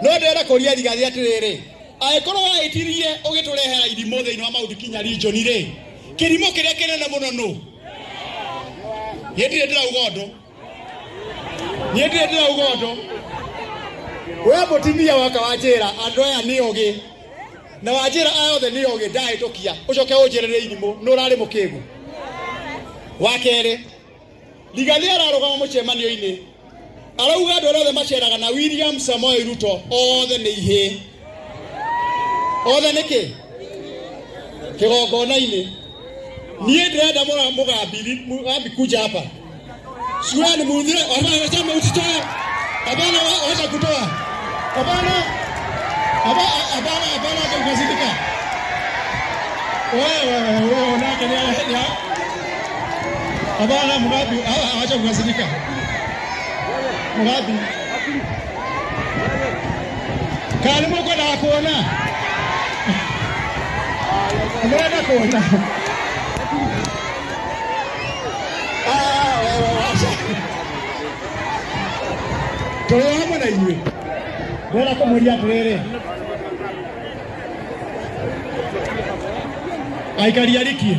no ndera koria Rigathi atiriri aikorwo waitirie ugiturehera irimo thiini wa Mount Kenya region ri kirimo kiria kinene muno no yendire ndira ugondo we mutimia waka wajira andu aya ni ogi na wajira ayothe ni ogi ndahitukia ucoke unjirire irimo no rari mukigu wakere Rigathi ararugama mucemanio-ini arauga andu othe maceraga na William Samoei Ruto othe ni ihi othe niki kigongona-ini nie ndirenda mugambi kuja hapa suani muundire wanasema usitoe abana wacha kutoa abana ukazidika wewe unake ni abana mugabi wacha kukazidika mugabi kali mko na kuona mbona kuona toro hamwe na inyuĩ ndĩrenda kũmũria atĩrĩrĩ aikari arikie